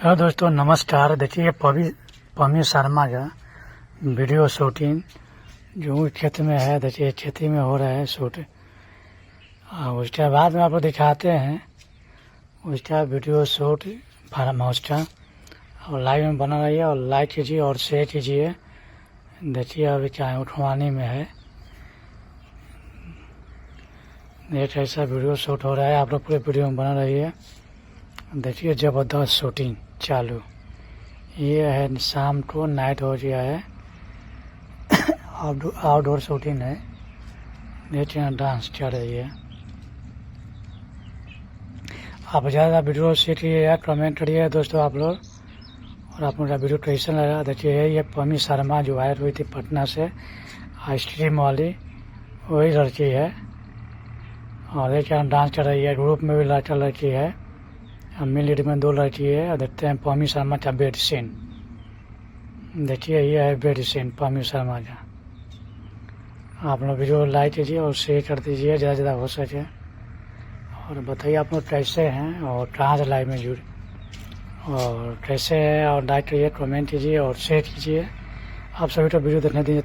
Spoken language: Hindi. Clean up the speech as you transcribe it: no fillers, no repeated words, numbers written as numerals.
हेलो दोस्तों, नमस्कार। देखिए पमी शर्मा का वीडियो शूटिंग जो क्षेत्र में है, देखिए क्षेत्र में हो रहा है शूट। उसके बाद में आपको दिखाते हैं उसका वीडियो शूट फार्म हाउस का। और लाइव में बना रहिए और लाइक कीजिए और शेयर कीजिए। देखिए अभी चाहे उठवानी में है, एक ऐसा वीडियो शूट हो रहा है। आप लोग पूरे वीडियो में बना रहिए। देखिए ज़बरदस्त शूटिंग चालू। ये है शाम को, नाइट हो गया है, आउटडोर शूटिंग है। देखिए डांस चल रही है। आप ज़्यादा वीडियो सीखिए, कमेंट करिए दोस्तों आप लोग। और आप मेरा वीडियो कैसा लगा। देखिए ये पमी शर्मा जो वायरल हुई थी पटना से, आइसक्रीम वाली, वही लड़की है। और देखिए डांस चल रही है। ग्रुप में भी लड़की है, मिल लीड में 2 लड़की है। और देखते हैं पमी शर्मा का बेड सीन। देखिए ये है बेड सीन पमी शर्मा का। आप लोग वीडियो लाइक कीजिए और शेयर कर दीजिए ज़्यादा से ज़्यादा हो सके। और बताइए आप लोग कैसे हैं और कहाँ से लाइव में जुड़े और कैसे हैं। और लाइक करिए, कमेंट कीजिए और शेयर कीजिए। आप सभी को वीडियो देखने दीजिए।